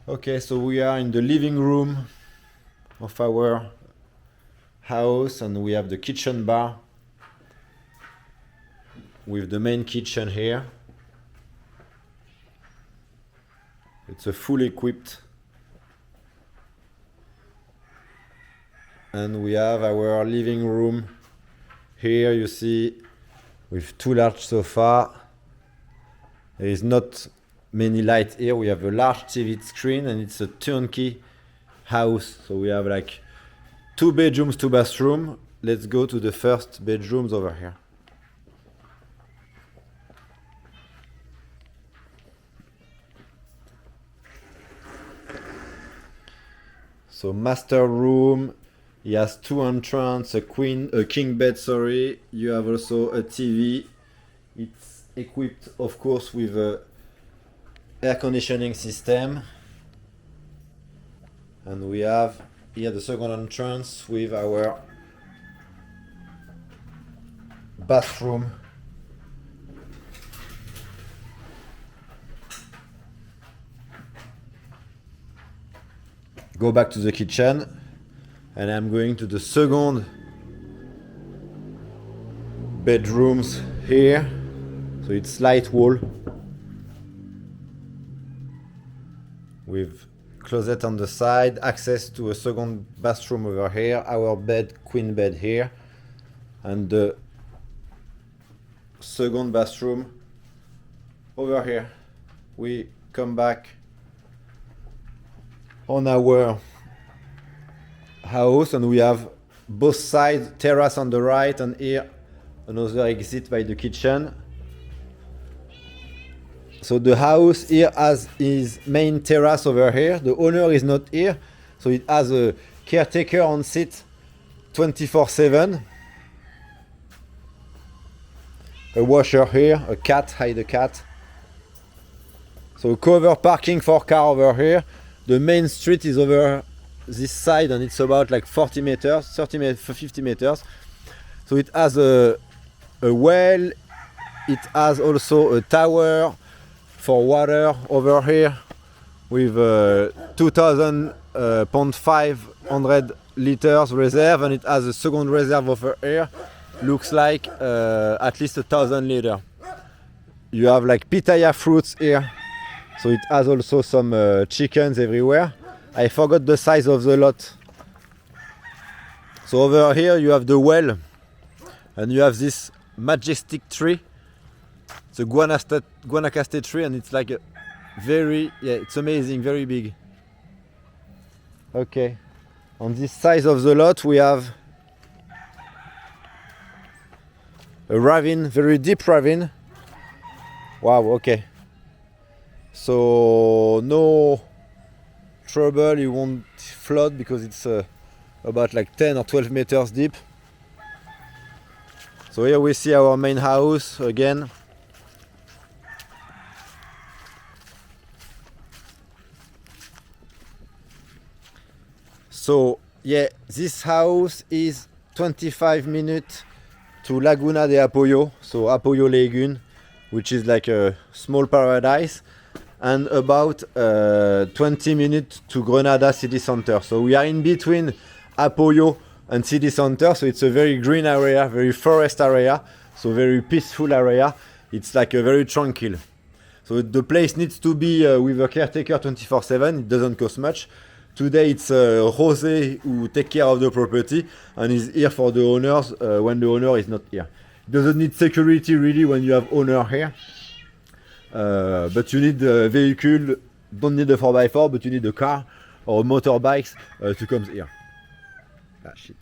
Okay, so we are in the living room of our house, and we have the kitchen bar with the main kitchen here. It's a full equipped, and we have our living room here, you see, with two large sofas. There is not many lights here. We have a large TV screen, and it's a turnkey house. So we have like 2 bedrooms, 2 bathrooms. Let's go to the first bedrooms over here. So master room. He has 2 entrances, a king bed. Sorry. You have also a TV. It's equipped, of course, with a air conditioning system, and we have here the second entrance with our bathroom. Go back to the kitchen, and I'm going to the second bedrooms here. So it's slide wall with closet on the side, access to a second bathroom over here, our bed, queen bed here, and the second bathroom over here. We come back on our house, and we have both sides, terrace on the right, and here another exit by the kitchen. So the house here has his main terrace over here. The owner is not here, so it has a caretaker on site 24/7. A washer here, a cat, hide a cat. So cover parking for car over here. The main street is over this side, and it's about like 40 meters, 30 meters, 50 meters. So it has a well. It has also a tower for water over here with 2,500 liters reserve, and it has a second reserve over here. Looks like at least 1,000 liters. You have like pitaya fruits here, so it has also some chickens everywhere. I forgot the size of the lot. So over here you have the well, and you have this majestic tree. It's a guanacaste tree, and it's like a it's amazing, very big. Okay, on this side of the lot we have a ravine, very deep ravine. Wow, okay. So no trouble, you won't flood because it's about like 10 or 12 meters deep. So here we see our main house again. So yeah, this house is 25 minutes to Laguna de Apoyo, so Apoyo Lagoon, which is like a small paradise, and about 20 minutes to Granada City Center. So we are in between Apoyo and City Center, so it's a very green area, very forest area, so very peaceful area. It's like a very tranquil. So the place needs to be with a caretaker 24/7. It doesn't cost much. Today it's Jose who take care of the property and is here for the owners when the owner is not here. It doesn't need security really when you have owner here, but you need a vehicle. Don't need a 4x4, but you need a car or a motorbike to come here. Ah shit.